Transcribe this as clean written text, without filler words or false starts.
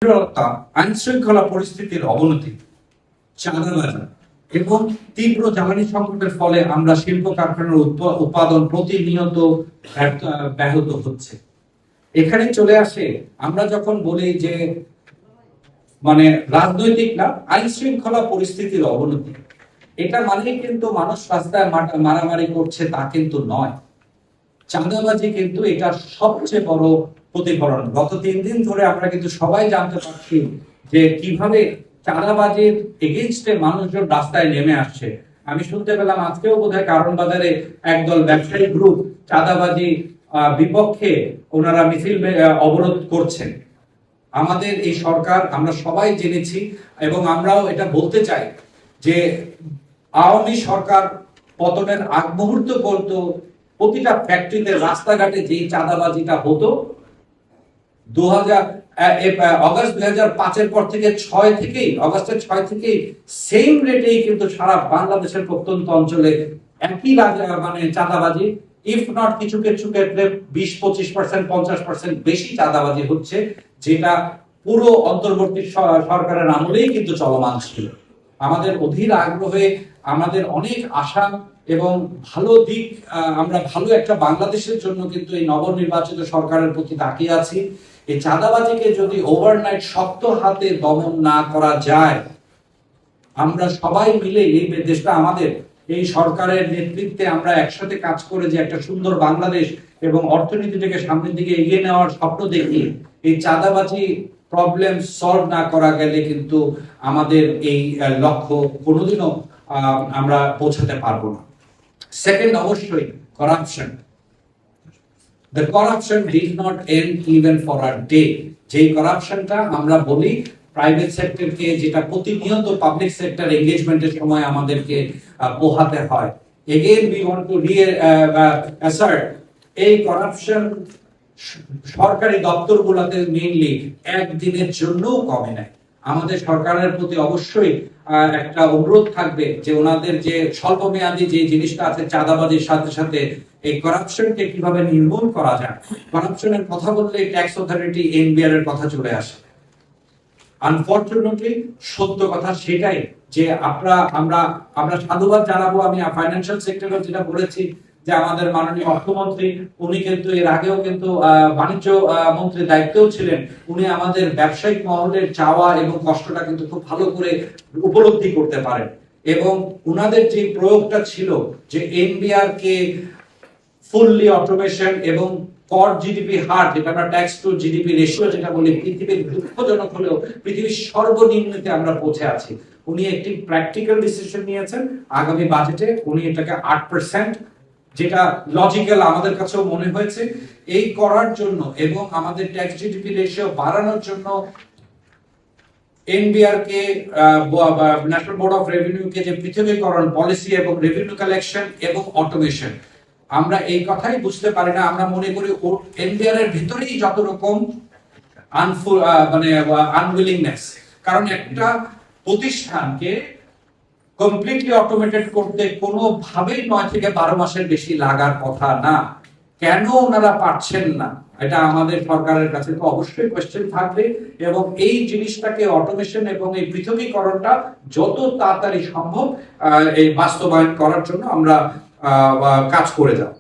আইন শৃঙ্খলা পরিস্থিতির অবনতি, চাঁদাবাজি এবং তীব্র জ্বালানি সংকটের ফলে আমরা শিল্প কারখানার উৎপাদন প্রতিনিয়ত ব্যাহত হচ্ছে। এখানে চলে আসে আমরা যখন বলি যে রাজনৈতিক না, আইন শৃঙ্খলা পরিস্থিতির অবনতি, এটা মানেই কিন্তু মানুষ রাস্তায় মারামারি করছে তা কিন্তু নয়। চাঁদাবাজি কিন্তু এটা সবচেয়ে বড় প্রতিফলন। গত 3 দিন ধরে আমরা কিন্তু সবাই জানতে পারছি যে কিভাবে চাঁদাবাজির এগেইনস্টে মানুষজন রাস্তায় নেমে আসছে। আমি শুনতে পেলাম আজকেও বোধহয় কারণ বাজারে একদল ব্যবসায়ী গ্রুপ চাঁদাবাজি বিপক্ষে ওনারা মিছিল অবরোধ করছেন। আমাদের এই সরকার, আমরা সবাই জেনেছি এবং আমরাও এটা বলতে চাই যে আওয়ামী সরকার পতনের আগ মুহূর্ত পর্যন্ত প্রতিটা ফ্যাক্টরিতে রাস্তাঘাটে যেই চাঁদাবাজিটা হতো, অগাস্ট 2005-এর পর থেকে অগাস্টের 6 থেকেই সেম রেটেই কিন্তু সারা বাংলাদেশের প্রত্যন্ত অঞ্চলে একই চাঁদাবাজি, ইফ নট কিছু কিছু ক্ষেত্রে 20-25%, 50% বেশি চাঁদাবাজি হচ্ছে, যেটা পুরো অন্তর্বর্তী সরকারের আমলেই কিন্তু চলমান ছিল। আমাদের অধীর আগ্রহে, আমাদের অনেক আশা এবং ভালো দিক, আমরা ভালো একটা বাংলাদেশের জন্য কিন্তু এই নবনির্বাচিত সরকারের প্রতি তাকিয়ে আছি। এই চাঁদাবাজিকে যদি ওভারনাইট শক্ত হাতে দমন না করা যায়, আমরা সবাই মিলে এই দেশটা আমাদের, এই সরকারের নেতৃত্বে আমরা একসাথে কাজ করে যে একটা সুন্দর বাংলাদেশ এবং অর্থনীতিটাকে সামনের দিকে এগিয়ে নেওয়ার স্বপ্ন দেখি, এই চাঁদাবাজি প্রবলেম সলভ না করা গেলে কিন্তু আমাদের এই লক্ষ্য কোনোদিনও আমরা পৌঁছাতে পারবো না। সেকেন্ড, অবশ্যই corruption. The corruption did not end even for a day. যে করাপশনটা আমরা বলি প্রাইভেট সেক্টরকে, যেটা প্রতিনিয়ত পাবলিক সেক্টর এঙ্গেজমেন্টের সময় আমাদেরকে পোহাতে হয়। Again we want to assert এই করাপশন সরকারি দপ্তরগুলোতে মেইনলি একদিনের জন্যও কমে নাই। আমাদের সরকারের প্রতি অবশ্যই একটা অনুরোধ থাকবে যে ওনাদের যে স্বল্প মেয়াদী যে জিনিসটা আছে চাঁদাবাজির সাথে সাথে এই করাপশনকে কিভাবে নির্মূল করা যায়। করাপশনের কথা বললে ট্যাক্স অথরিটি, এনবিআর এর কথা চলে আসে। আনফরচুনেটলি সত্য কথা সেটাই যে আমরা সাধুবাদ জানাবো। আমি ফাইন্যান্সিয়াল সেক্টরে যেটা বলেছি যে আমাদের মাননীয় অর্থমন্ত্রী, উনি কিন্তু এর আগেও কিন্তু বাণিজ্য মন্ত্রীর দায়িত্বেও ছিলেন। উনি আমাদের ব্যবসায়িক মহলের চাওয়া এবং কষ্টটা কিন্তু খুব ভালো করে উপলব্ধি করতে পারেন এবং উনাদের যে প্রয়োগটা ছিল যে এনবিআর কে ফুললি অটোমেশন এবং কর জিডিপি হার, যেটা আমরা ট্যাক্স টু জিডিপি রেশিও যেটা বলি, পৃথিবীর দুঃখজনক হলেও পৃথিবীর সর্বনিম্নতে আমরা পৌঁছে আছি। উনি একটি প্র্যাকটিক্যাল ডিসিশন নিয়েছেন আগামী বাজেটে, উনি এটাকে 8%, যেটা লজিক্যাল আমাদের কাছেও মনে হয়েছে, এই করার জন্য এবং আমাদের ট্যাক্স জিডিপি রেশিও বাড়ানোর জন্য এনবিআর কে, ন্যাশনাল বোর্ড অফ রেভিনিউ কে যে পৃথকীকরণ পলিসি এবং রেভিনিউ কালেকশন এবং অটোমেশন, আমরা এই কথাই বুঝতে পারি না। আমরা মনে করি এনবিআর এর ভিতরেই যত রকম আনউইলিংনেস, কারণ একটা প্রতিষ্ঠানকে কমপ্লিটলি অটোমেটেড করতে কোনোভাবেই 9 থেকে 12 মাসের বেশি লাগার কথা না। কেন ওনারা পারছেন না, এটা আমাদের সরকারের কাছে তো অবশ্যই কোয়েশ্চেন থাকবে এবং এই জিনিসটাকে অটোমেশন এবং এই পৃথকীকরণটা যত তাড়াতাড়ি সম্ভব এই বাস্তবায়ন করার জন্য আমরা কাজ করে যাব।